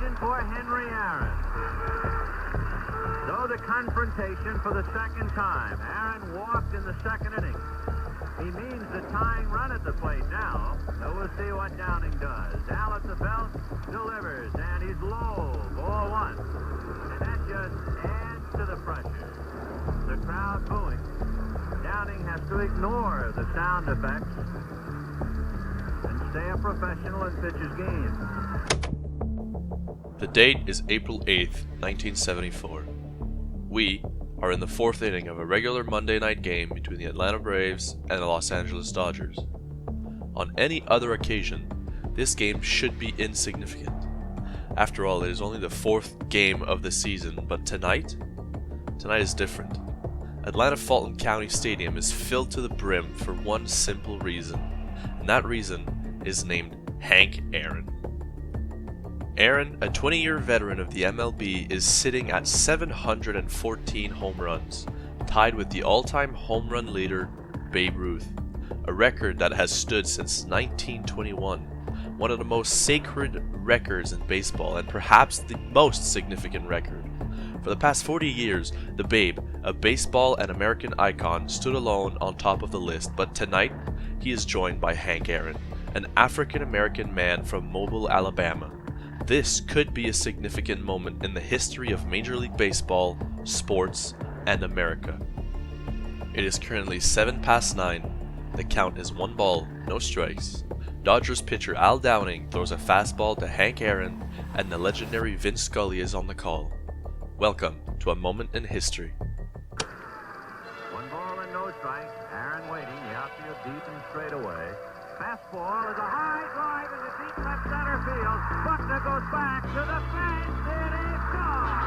question for Henry Aaron. So the confrontation for the second time. Aaron walked in the second inning. He means the tying run at the plate now. So we'll see what Downing does. Al at the belt, delivers, and he's low. Ball one. And that just adds to the pressure. The crowd booing. Downing has to ignore the sound effects and stay a professional and pitch his game. The date is April 8th, 1974. We are in the fourth inning of a regular Monday night game between the Atlanta Braves and the Los Angeles Dodgers. On any other occasion, this game should be insignificant. After all, it is only the fourth game of the season, but tonight is different. Atlanta Fulton County Stadium is filled to the brim for one simple reason, and that reason is named Hank Aaron. Aaron, a 20-year veteran of the MLB, is sitting at 714 home runs, tied with the all-time home run leader, Babe Ruth, a record that has stood since 1921, one of the most sacred records in baseball and perhaps the most significant record. For the past 40 years, the Babe, a baseball and American icon, stood alone on top of the list, but tonight he is joined by Hank Aaron, an African-American man from Mobile, Alabama. This could be a significant moment in the history of Major League Baseball, sports, and America. It is currently 9:07. The count is 1 ball, no strikes. Dodgers pitcher Al Downing throws a fastball to Hank Aaron, and the legendary Vin Scully is on the call. Welcome to a moment in history. 1 ball and no strike. Aaron waiting. The outfield deep and straight away. Fastball is a high drive in the deep left center field. Buckner goes back to the fence. It is gone.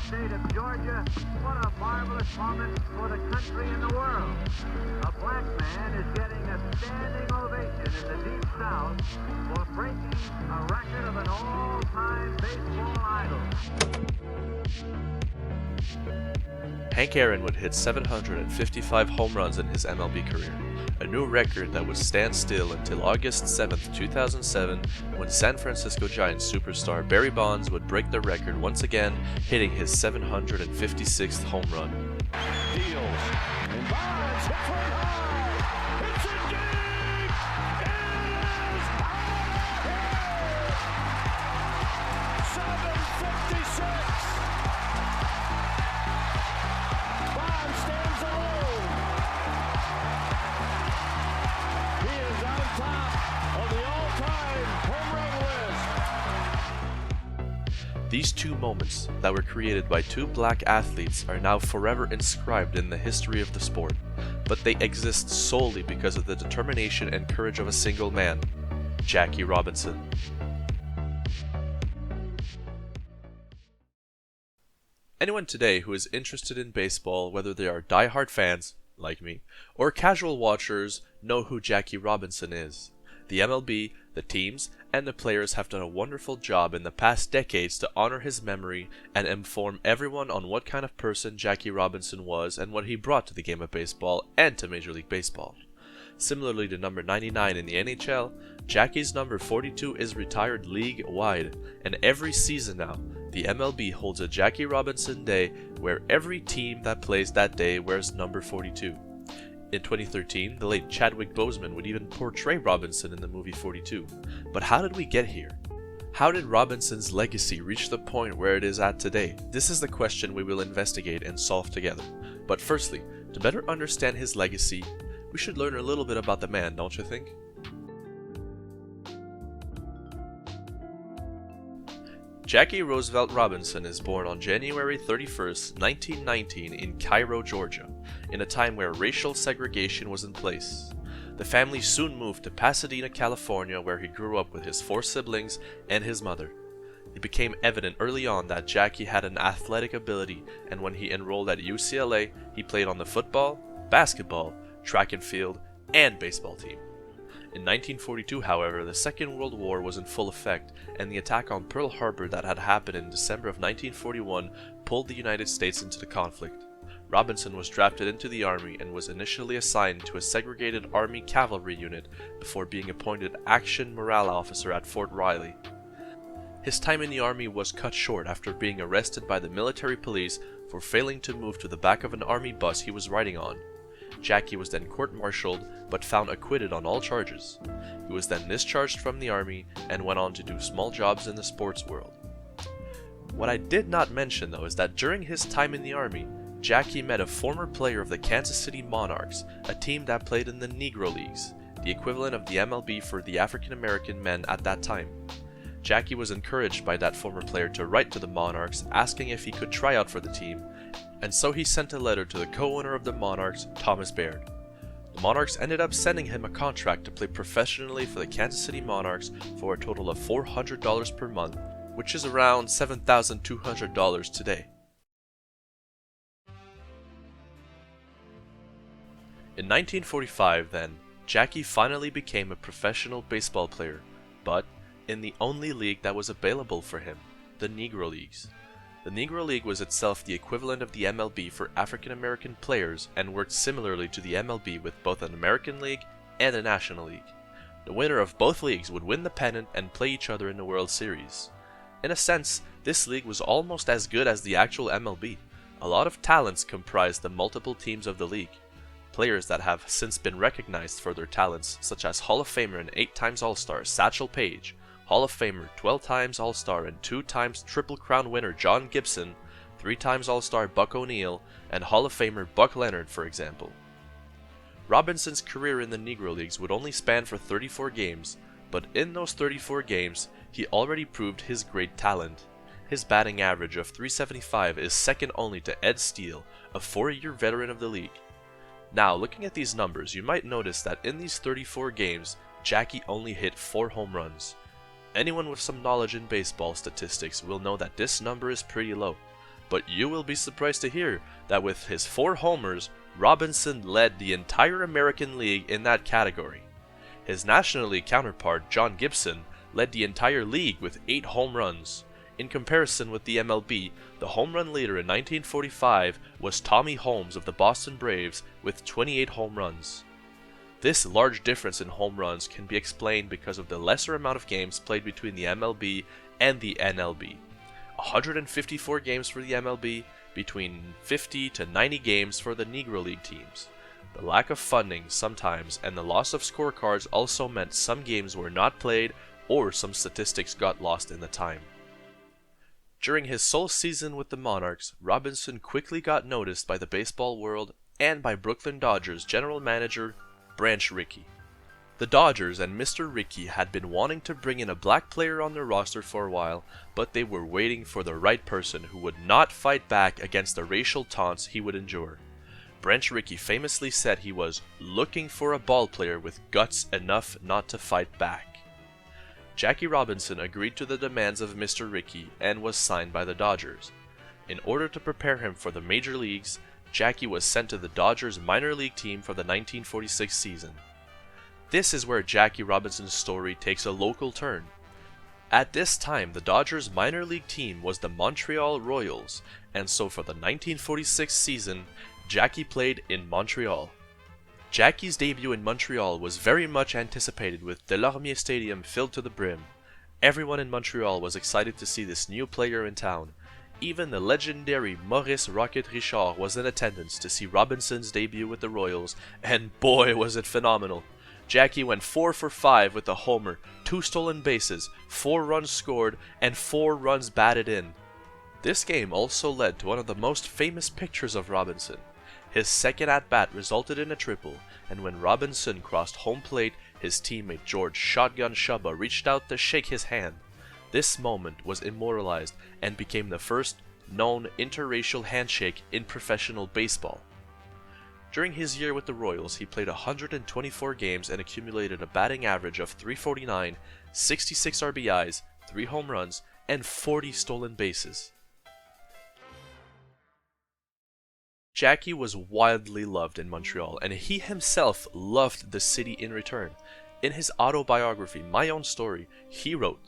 State of Georgia, what a marvelous moment for the country and the world. A black man is getting a standing ovation in the Deep South for breaking a record of an all-time baseball idol. Hank Aaron would hit 755 home runs in his MLB career, a new record that would stand still until August 7, 2007, when San Francisco Giants superstar Barry Bonds would break the record once again, hitting his 756th home run. Deals, and Bonds hit for it high. It's a deep. It is out of here. 756. Bonds stands alone. He is on top of the all-time home run list. These two moments that were created by two black athletes are now forever inscribed in the history of the sport, but they exist solely because of the determination and courage of a single man, Jackie Robinson. Anyone today who is interested in baseball, whether they are die-hard fans, like me, or casual watchers, know who Jackie Robinson is. The MLB, the teams, and the players have done a wonderful job in the past decades to honor his memory and inform everyone on what kind of person Jackie Robinson was and what he brought to the game of baseball and to Major League Baseball. Similarly to number 99 in the NHL, Jackie's number 42 is retired league-wide, and every season now, the MLB holds a Jackie Robinson Day where every team that plays that day wears number 42. In 2013, the late Chadwick Boseman would even portray Robinson in the movie 42. But how did we get here? How did Robinson's legacy reach the point where it is at today? This is the question we will investigate and solve together. But firstly, to better understand his legacy, we should learn a little bit about the man, don't you think? Jackie Roosevelt Robinson is born on January 31st, 1919 in Cairo, Georgia, in a time where racial segregation was in place. The family soon moved to Pasadena, California, where he grew up with his 4 siblings and his mother. It became evident early on that Jackie had an athletic ability, and when he enrolled at UCLA, he played on the football, basketball, track and field, and baseball team. In 1942, however, the Second World War was in full effect, and the attack on Pearl Harbor that had happened in December of 1941 pulled the United States into the conflict. Robinson was drafted into the Army and was initially assigned to a segregated Army cavalry unit before being appointed Action Morale Officer at Fort Riley. His time in the Army was cut short after being arrested by the military police for failing to move to the back of an Army bus he was riding on. Jackie was then court-martialed but found acquitted on all charges. He was then discharged from the Army and went on to do small jobs in the sports world. What I did not mention though is that during his time in the Army, Jackie met a former player of the Kansas City Monarchs, a team that played in the Negro Leagues, the equivalent of the MLB for the African American men at that time. Jackie was encouraged by that former player to write to the Monarchs asking if he could try out for the team, and so he sent a letter to the co-owner of the Monarchs, Thomas Baird. The Monarchs ended up sending him a contract to play professionally for the Kansas City Monarchs for a total of $400 per month, which is around $7,200 today. In 1945, then, Jackie finally became a professional baseball player, but in the only league that was available for him, the Negro Leagues. The Negro League was itself the equivalent of the MLB for African American players and worked similarly to the MLB with both an American League and a National League. The winner of both leagues would win the pennant and play each other in the World Series. In a sense, this league was almost as good as the actual MLB. A lot of talents comprised the multiple teams of the league. Players that have since been recognized for their talents, such as Hall of Famer and 8 times All-Star Satchel Paige, Hall of Famer 12 times All-Star and 2 times Triple Crown winner John Gibson, 3 times All-Star Buck O'Neil, and Hall of Famer Buck Leonard, for example. Robinson's career in the Negro Leagues would only span for 34 games, but in those 34 games, he already proved his great talent. His batting average of .375 is second only to Ed Steele, a 4-year veteran of the league. Now, looking at these numbers, you might notice that in these 34 games, Jackie only hit 4 home runs. Anyone with some knowledge in baseball statistics will know that this number is pretty low, but you will be surprised to hear that with his 4 homers, Robinson led the entire American League in that category. His National League counterpart, John Gibson, led the entire league with 8 home runs. In comparison with the MLB, the home run leader in 1945 was Tommy Holmes of the Boston Braves with 28 home runs. This large difference in home runs can be explained because of the lesser amount of games played between the MLB and the NLB. 154 games for the MLB, between 50 to 90 games for the Negro League teams. The lack of funding sometimes and the loss of scorecards also meant some games were not played or some statistics got lost in the time. During his sole season with the Monarchs, Robinson quickly got noticed by the baseball world and by Brooklyn Dodgers general manager Branch Rickey. The Dodgers and Mr. Rickey had been wanting to bring in a black player on their roster for a while, but they were waiting for the right person who would not fight back against the racial taunts he would endure. Branch Rickey famously said he was looking for a ball player with guts enough not to fight back. Jackie Robinson agreed to the demands of Mr. Rickey and was signed by the Dodgers. In order to prepare him for the major leagues, Jackie was sent to the Dodgers minor league team for the 1946 season. This is where Jackie Robinson's story takes a local turn. At this time, the Dodgers minor league team was the Montreal Royals, and so for the 1946 season, Jackie played in Montreal. Jackie's debut in Montreal was very much anticipated with Delormier Stadium filled to the brim. Everyone in Montreal was excited to see this new player in town. Even the legendary Maurice Rocket Richard was in attendance to see Robinson's debut with the Royals, and boy was it phenomenal. Jackie went 4 for 5 with a homer, 2 stolen bases, 4 runs scored, and 4 runs batted in. This game also led to one of the most famous pictures of Robinson. His second at-bat resulted in a triple, and when Robinson crossed home plate, his teammate George "Shotgun" Shubba reached out to shake his hand. This moment was immortalized and became the first known interracial handshake in professional baseball. During his year with the Royals, he played 124 games and accumulated a batting average of .349, 66 RBIs, 3 home runs, and 40 stolen bases. Jackie was wildly loved in Montreal, and he himself loved the city in return. In his autobiography, My Own Story, he wrote,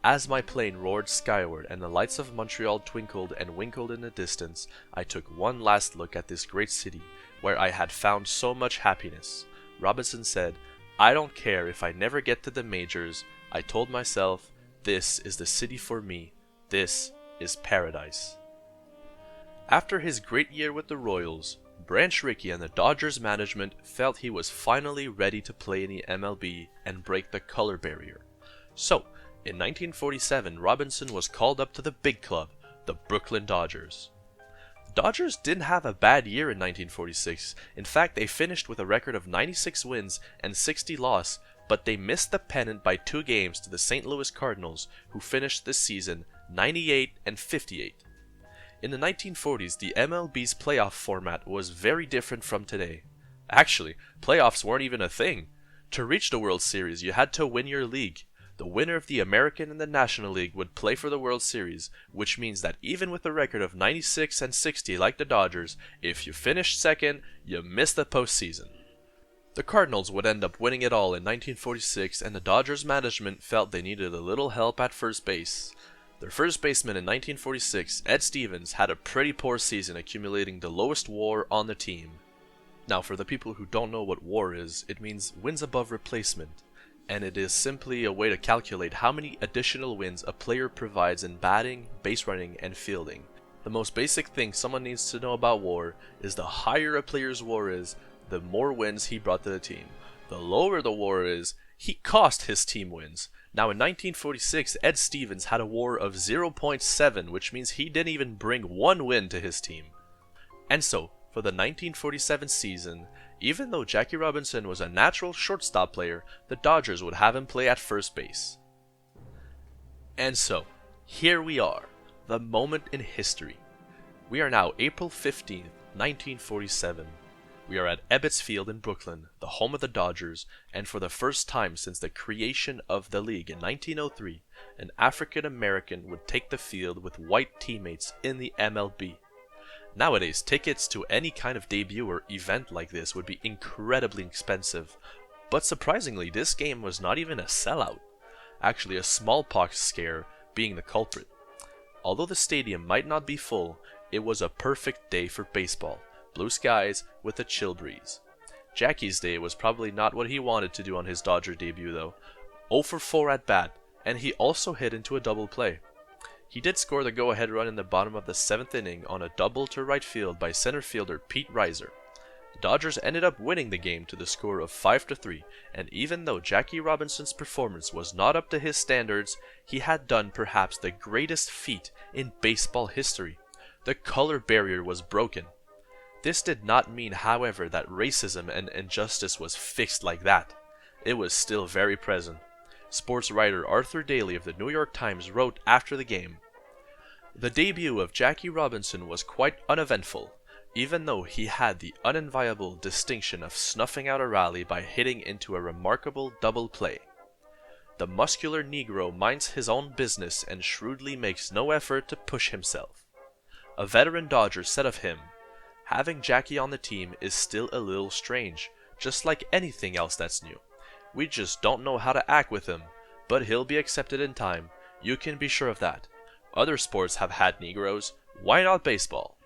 "As my plane roared skyward and the lights of Montreal twinkled and winkled in the distance, I took one last look at this great city, where I had found so much happiness." Robinson said, "I don't care if I never get to the majors. I told myself, this is the city for me. This is paradise." After his great year with the Royals, Branch Rickey and the Dodgers management felt he was finally ready to play in the MLB and break the color barrier. So, in 1947, Robinson was called up to the big club, the Brooklyn Dodgers. The Dodgers didn't have a bad year in 1946. In fact, they finished with a record of 96 wins and 60 losses, but they missed the pennant by 2 games to the St. Louis Cardinals, who finished this season 98 and 58. In the 1940s, the MLB's playoff format was very different from today. Actually, playoffs weren't even a thing. To reach the World Series, you had to win your league. The winner of the American and the National League would play for the World Series, which means that even with a record of 96 and 60 like the Dodgers, if you finished second, you missed the postseason. The Cardinals would end up winning it all in 1946, and the Dodgers management felt they needed a little help at first base. Their first baseman in 1946, Ed Stevens, had a pretty poor season, accumulating the lowest WAR on the team. Now, for the people who don't know what WAR is, it means wins above replacement, and it is simply a way to calculate how many additional wins a player provides in batting, base running, and fielding. The most basic thing someone needs to know about WAR is the higher a player's WAR is, the more wins he brought to the team. The lower the WAR is, he cost his team wins. Now in 1946, Ed Stevens had a WAR of 0.7, which means he didn't even bring 1 win to his team. And so, for the 1947 season, even though Jackie Robinson was a natural shortstop player, the Dodgers would have him play at first base. And so, here we are, the moment in history. We are now April 15th, 1947. We are at Ebbets Field in Brooklyn, the home of the Dodgers, and for the first time since the creation of the league in 1903, an African American would take the field with white teammates in the MLB. Nowadays, tickets to any kind of debut or event like this would be incredibly expensive, but surprisingly, this game was not even a sellout. Actually, a smallpox scare being the culprit. Although the stadium might not be full, it was a perfect day for baseball. Blue skies with a chill breeze. Jackie's day was probably not what he wanted to do on his Dodger debut though. 0 for 4 at bat, and he also hit into a double play. He did score the go-ahead run in the bottom of the 7th inning on a double to right field by center fielder Pete Reiser. The Dodgers ended up winning the game to the score of 5-3, and even though Jackie Robinson's performance was not up to his standards, he had done perhaps the greatest feat in baseball history. The color barrier was broken. This did not mean, however, that racism and injustice was fixed like that. It was still very present. Sports writer Arthur Daly of the New York Times wrote after the game, "The debut of Jackie Robinson was quite uneventful, even though he had the unenviable distinction of snuffing out a rally by hitting into a remarkable double play. The muscular Negro minds his own business and shrewdly makes no effort to push himself. A veteran Dodger said of him, 'Having Jackie on the team is still a little strange, just like anything else that's new. We just don't know how to act with him, but he'll be accepted in time. You can be sure of that. Other sports have had Negroes. Why not baseball?'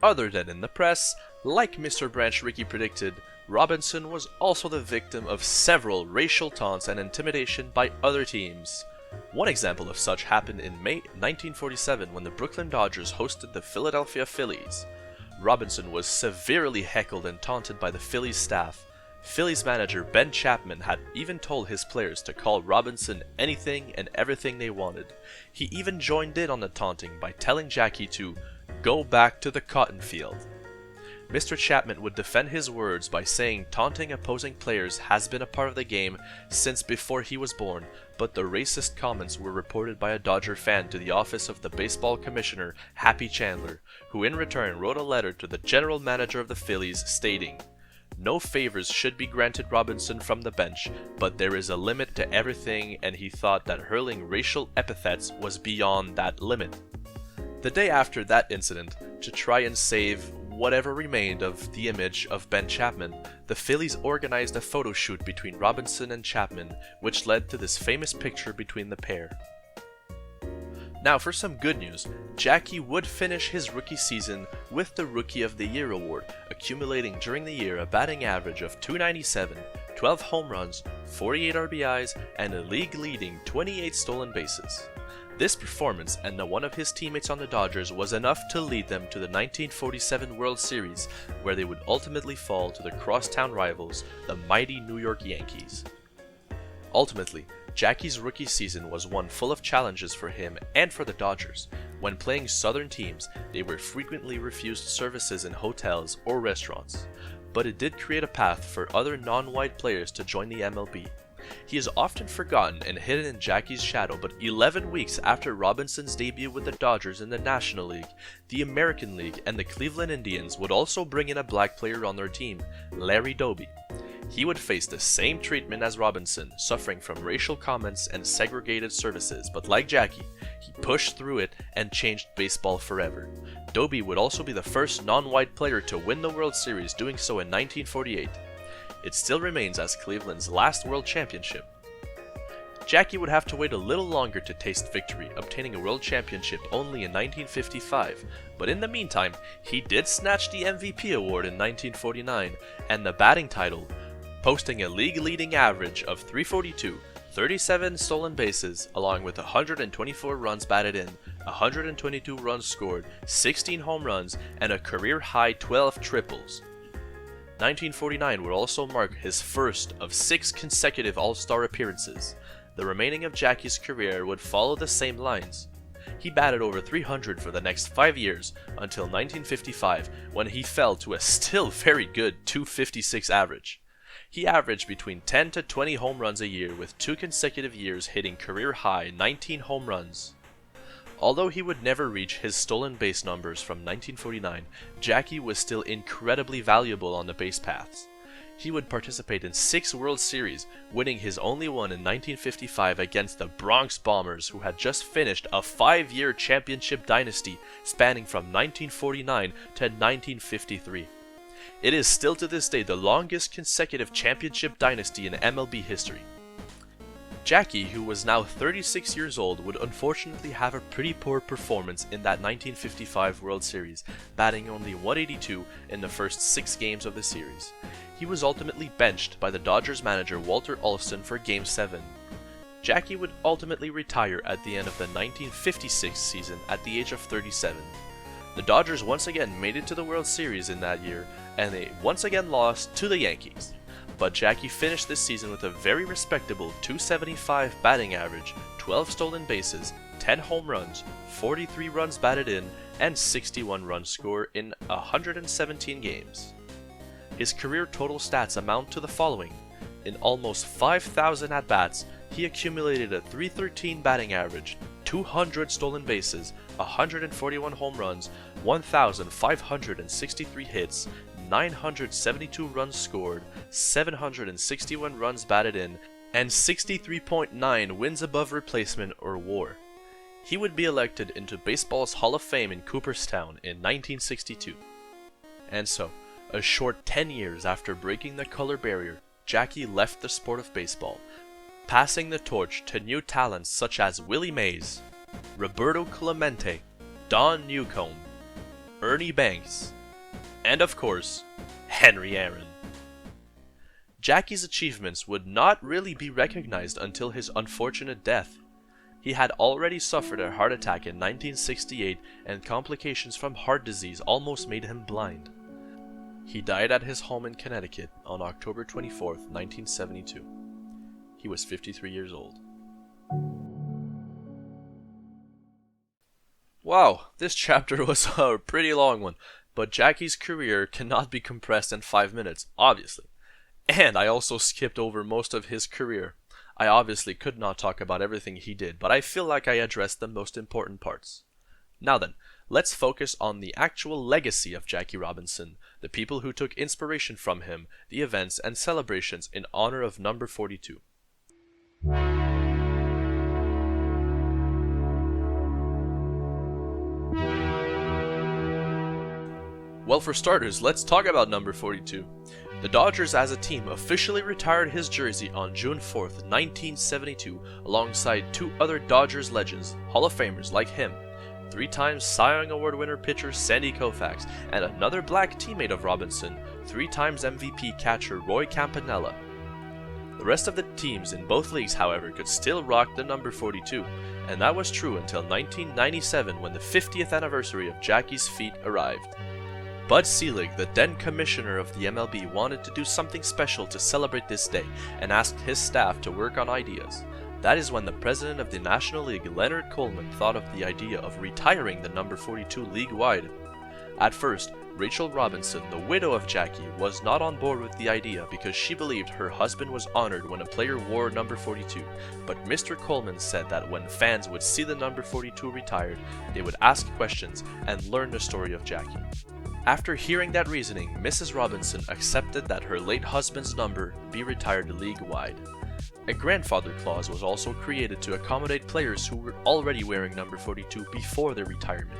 Other than in the press, like Mr. Branch Rickey predicted, Robinson was also the victim of several racial taunts and intimidation by other teams. One example of such happened in May 1947 when the Brooklyn Dodgers hosted the Philadelphia Phillies. Robinson was severely heckled and taunted by the Phillies staff. Phillies manager Ben Chapman had even told his players to call Robinson anything and everything they wanted. He even joined in on the taunting by telling Jackie to go back to the cotton field. Mr. Chapman would defend his words by saying taunting opposing players has been a part of the game since before he was born, but the racist comments were reported by a Dodger fan to the office of the baseball commissioner, Happy Chandler, who in return wrote a letter to the general manager of the Phillies stating, "No favors should be granted Robinson from the bench, but there is a limit to everything," and he thought that hurling racial epithets was beyond that limit. The day after that incident, to try and save whatever remained of the image of Ben Chapman, the Phillies organized a photo shoot between Robinson and Chapman, which led to this famous picture between the pair. Now for some good news, Jackie would finish his rookie season with the Rookie of the Year award, accumulating during the year a batting average of .297, 12 home runs, 48 RBIs, and a league-leading 28 stolen bases. This performance and the one of his teammates on the Dodgers was enough to lead them to the 1947 World Series, where they would ultimately fall to the crosstown rivals, the mighty New York Yankees. Ultimately, Jackie's rookie season was one full of challenges for him and for the Dodgers. When playing Southern teams, they were frequently refused services in hotels or restaurants, but it did create a path for other non-white players to join the MLB. He is often forgotten and hidden in Jackie's shadow, but 11 weeks after Robinson's debut with the Dodgers in the National League, the American League, and the Cleveland Indians would also bring in a black player on their team, Larry Doby. He would face the same treatment as Robinson, suffering from racial comments and segregated services, but like Jackie, he pushed through it and changed baseball forever. Doby would also be the first non-white player to win the World Series, doing so in 1948. It still remains as Cleveland's last world championship. Jackie would have to wait a little longer to taste victory, obtaining a world championship only in 1955, but in the meantime, he did snatch the MVP award in 1949 and the batting title, posting a league-leading average of .342, 37 stolen bases, along with 124 runs batted in, 122 runs scored, 16 home runs, and a career-high 12 triples. 1949 would also mark his first of 6 consecutive All-Star appearances. The remaining of Jackie's career would follow the same lines. He batted over .300 for the next 5 years, until 1955, when he fell to a still very good .256 average. He averaged between 10 to 20 home runs a year, with 2 consecutive years hitting career-high 19 home runs. Although he would never reach his stolen base numbers from 1949, Jackie was still incredibly valuable on the base paths. He would participate in 6 World Series, winning his only one in 1955 against the Bronx Bombers, who had just finished a 5-year championship dynasty spanning from 1949 to 1953. It is still to this day the longest consecutive championship dynasty in MLB history. Jackie, who was now 36 years old, would unfortunately have a pretty poor performance in that 1955 World Series, batting only .182 in the first 6 games of the series. He was ultimately benched by the Dodgers manager Walter Alston for Game 7. Jackie would ultimately retire at the end of the 1956 season at the age of 37. The Dodgers once again made it to the World Series in that year, and they once again lost to the Yankees. But Jackie finished this season with a very respectable .275 batting average, 12 stolen bases, 10 home runs, 43 runs batted in, and 61 runs scored in 117 games. His career total stats amount to the following. In almost 5,000 at-bats, he accumulated a .313 batting average, 200 stolen bases, 141 home runs, 1,563 hits, 972 runs scored, 761 runs batted in, and 63.9 wins above replacement or WAR. He would be elected into baseball's Hall of Fame in Cooperstown in 1962. And so, a short 10 years after breaking the color barrier, Jackie left the sport of baseball, passing the torch to new talents such as Willie Mays, Roberto Clemente, Don Newcomb, Ernie Banks, and of course, Henry Aaron. Jackie's achievements would not really be recognized until his unfortunate death. He had already suffered a heart attack in 1968, and complications from heart disease almost made him blind. He died at his home in Connecticut on October 24, 1972. He was 53 years old. Wow, this chapter was a pretty long one, but Jackie's career cannot be compressed in 5 minutes, obviously. And I also skipped over most of his career. I obviously could not talk about everything he did, but I feel like I addressed the most important parts. Now then, let's focus on the actual legacy of Jackie Robinson, the people who took inspiration from him, the events and celebrations in honor of number 42. Well, for starters, let's talk about number 42. The Dodgers as a team officially retired his jersey on June 4th, 1972, alongside two other Dodgers legends, Hall of Famers like him, three-time Cy Young Award winner pitcher Sandy Koufax, and another black teammate of Robinson, three-times MVP catcher Roy Campanella. The rest of the teams in both leagues, however, could still rock the number 42, and that was true until 1997 when the 50th anniversary of Jackie's feat arrived. Bud Selig, the then commissioner of the MLB, wanted to do something special to celebrate this day and asked his staff to work on ideas. That is when the president of the National League, Leonard Coleman, thought of the idea of retiring the number 42 league-wide. At first, Rachel Robinson, the widow of Jackie, was not on board with the idea because she believed her husband was honored when a player wore number 42, but Mr. Coleman said that when fans would see the number 42 retired, they would ask questions and learn the story of Jackie. After hearing that reasoning, Mrs. Robinson accepted that her late husband's number be retired league-wide. A grandfather clause was also created to accommodate players who were already wearing number 42 before their retirement.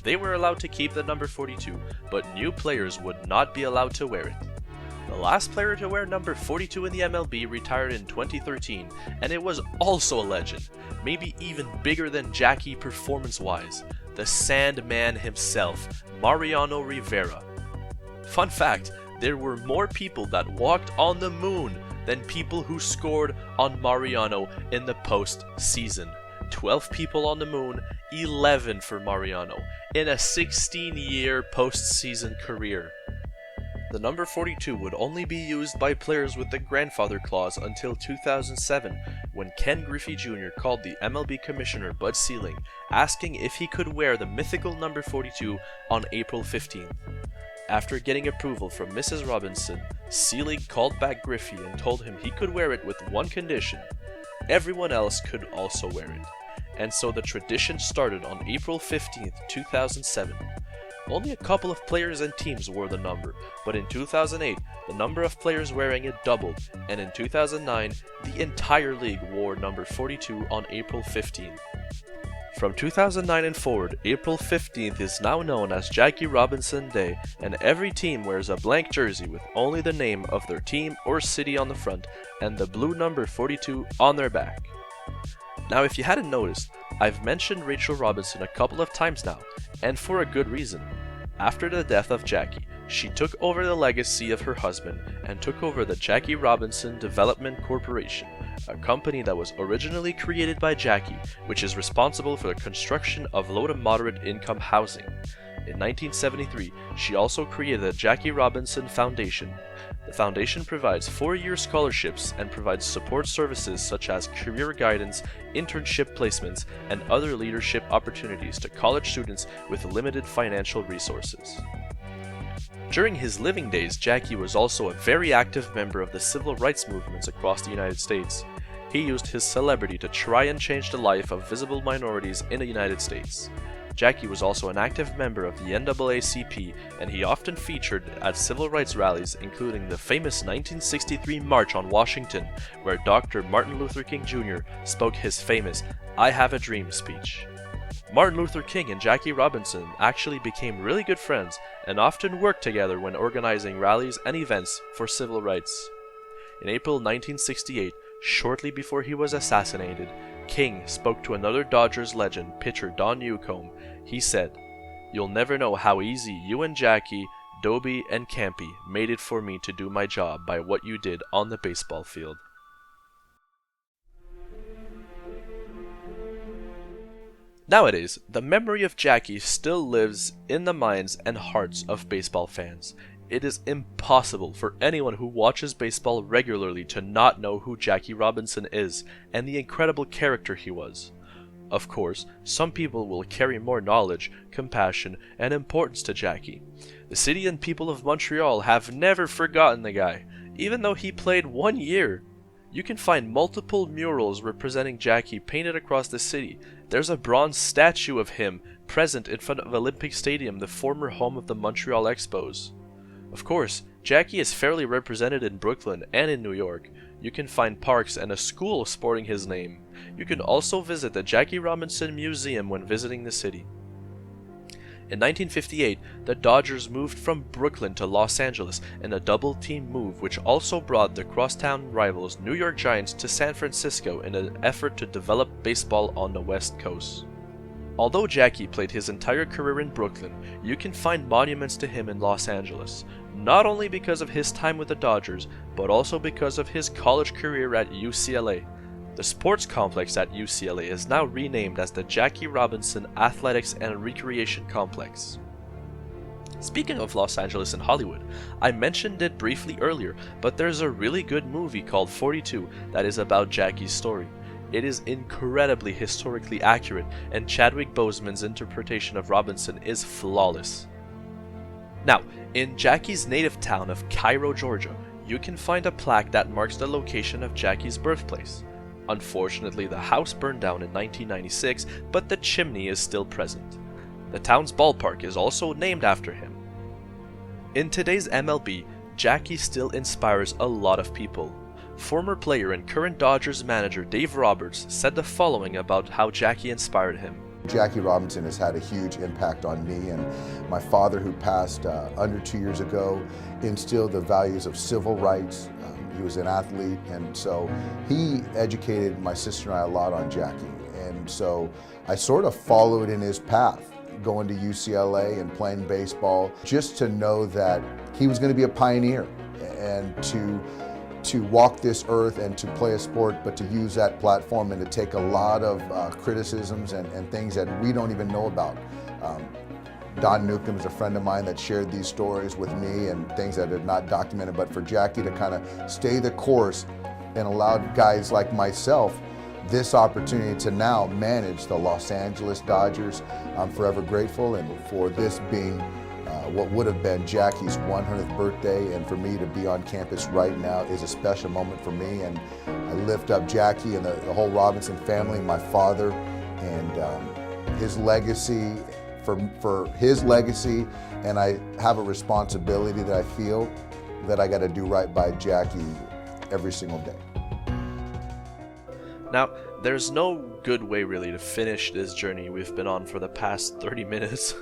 They were allowed to keep the number 42, but new players would not be allowed to wear it. The last player to wear number 42 in the MLB retired in 2013, and it was also a legend, maybe even bigger than Jackie performance-wise, the Sandman himself, Mariano Rivera. Fun fact, there were more people that walked on the moon than people who scored on Mariano in the postseason. 12 people on the moon, 11 for Mariano, in a 16-year postseason career. The number 42 would only be used by players with the grandfather clause until 2007, when Ken Griffey Jr. called the MLB commissioner Bud Selig, asking if he could wear the mythical number 42 on April 15th. After getting approval from Mrs. Robinson, Selig called back Griffey and told him he could wear it with one condition: everyone else could also wear it. And so the tradition started on April 15th, 2007. Only a couple of players and teams wore the number, but in 2008, the number of players wearing it doubled, and in 2009, the entire league wore number 42 on April 15th. From 2009 and forward, April 15th is now known as Jackie Robinson Day, and every team wears a blank jersey with only the name of their team or city on the front, and the blue number 42 on their back. Now, if you hadn't noticed, I've mentioned Rachel Robinson a couple of times now, and for a good reason. After the death of Jackie, she took over the legacy of her husband and took over the Jackie Robinson Development Corporation, a company that was originally created by Jackie, which is responsible for the construction of low to moderate income housing. In 1973, she also created the Jackie Robinson Foundation. The foundation provides 4-year scholarships and provides support services such as career guidance, internship placements, and other leadership opportunities to college students with limited financial resources. During his living days, Jackie was also a very active member of the civil rights movements across the United States. He used his celebrity to try and change the life of visible minorities in the United States. Jackie was also an active member of the NAACP, and he often featured at civil rights rallies, including the famous 1963 March on Washington, where Dr. Martin Luther King Jr. spoke his famous "I Have a Dream" speech. Martin Luther King and Jackie Robinson actually became really good friends and often worked together when organizing rallies and events for civil rights. In April 1968, shortly before he was assassinated, King spoke to another Dodgers legend, pitcher Don Newcomb. He said, "You'll never know how easy you and Jackie, Dobie, and Campy made it for me to do my job by what you did on the baseball field." Nowadays, the memory of Jackie still lives in the minds and hearts of baseball fans. It is impossible for anyone who watches baseball regularly to not know who Jackie Robinson is and the incredible character he was. Of course, some people will carry more knowledge, compassion, and importance to Jackie. The city and people of Montreal have never forgotten the guy, even though he played 1 year. You can find multiple murals representing Jackie painted across the city. There's a bronze statue of him present in front of Olympic Stadium, the former home of the Montreal Expos. Of course, Jackie is fairly represented in Brooklyn and in New York. You can find parks and a school sporting his name. You can also visit the Jackie Robinson Museum when visiting the city. In 1958, the Dodgers moved from Brooklyn to Los Angeles in a double-team move which also brought the crosstown rivals New York Giants to San Francisco in an effort to develop baseball on the West Coast. Although Jackie played his entire career in Brooklyn, you can find monuments to him in Los Angeles, not only because of his time with the Dodgers, but also because of his college career at UCLA. The sports complex at UCLA is now renamed as the Jackie Robinson Athletics and Recreation Complex. Speaking of Los Angeles and Hollywood, I mentioned it briefly earlier, but there's a really good movie called 42 that is about Jackie's story. It is incredibly historically accurate, and Chadwick Boseman's interpretation of Robinson is flawless. Now, in Jackie's native town of Cairo, Georgia, you can find a plaque that marks the location of Jackie's birthplace. Unfortunately, the house burned down in 1996, but the chimney is still present. The town's ballpark is also named after him. In today's MLB, Jackie still inspires a lot of people. Former player and current Dodgers manager Dave Roberts said the following about how Jackie inspired him. Jackie Robinson has had a huge impact on me, and my father, who passed under 2 years ago, instilled the values of civil rights. He was an athlete, and so he educated my sister and I a lot on Jackie. And so I sort of followed in his path, going to UCLA and playing baseball, just to know that he was going to be a pioneer and to walk this earth and to play a sport, but to use that platform and to take a lot of criticisms and things that we don't even know about. Don Newcomb is a friend of mine that shared these stories with me and things that are not documented, but for Jackie to kind of stay the course and allow guys like myself this opportunity to now manage the Los Angeles Dodgers, I'm forever grateful, and for this being what would have been Jackie's 100th birthday, and for me to be on campus right now is a special moment for me. And I lift up Jackie and the whole Robinson family, my father, and his legacy, for his legacy, and I have a responsibility that I feel that I got to do right by Jackie every single day. Now, there's no good way really to finish this journey we've been on for the past 30 minutes.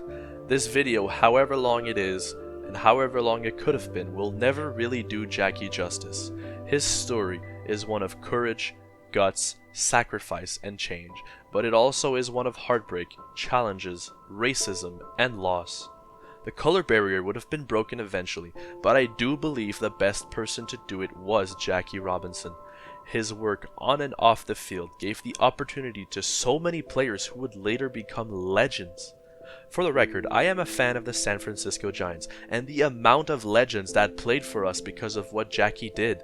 This video, however long it is, and however long it could have been, will never really do Jackie justice. His story is one of courage, guts, sacrifice, and change, but it also is one of heartbreak, challenges, racism, and loss. The color barrier would have been broken eventually, but I do believe the best person to do it was Jackie Robinson. His work on and off the field gave the opportunity to so many players who would later become legends. For the record, I am a fan of the San Francisco Giants, and the amount of legends that played for us because of what Jackie did.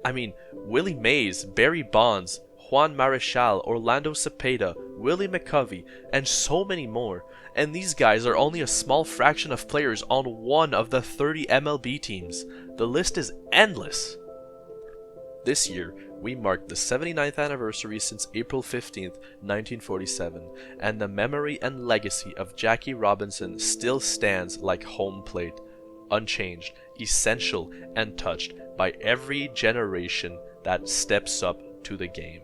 I mean, Willie Mays, Barry Bonds, Juan Marichal, Orlando Cepeda, Willie McCovey, and so many more. And these guys are only a small fraction of players on one of the 30 MLB teams. The list is endless. This year, we marked the 79th anniversary since April 15th, 1947, and the memory and legacy of Jackie Robinson still stands like home plate, unchanged, essential, and touched by every generation that steps up to the game.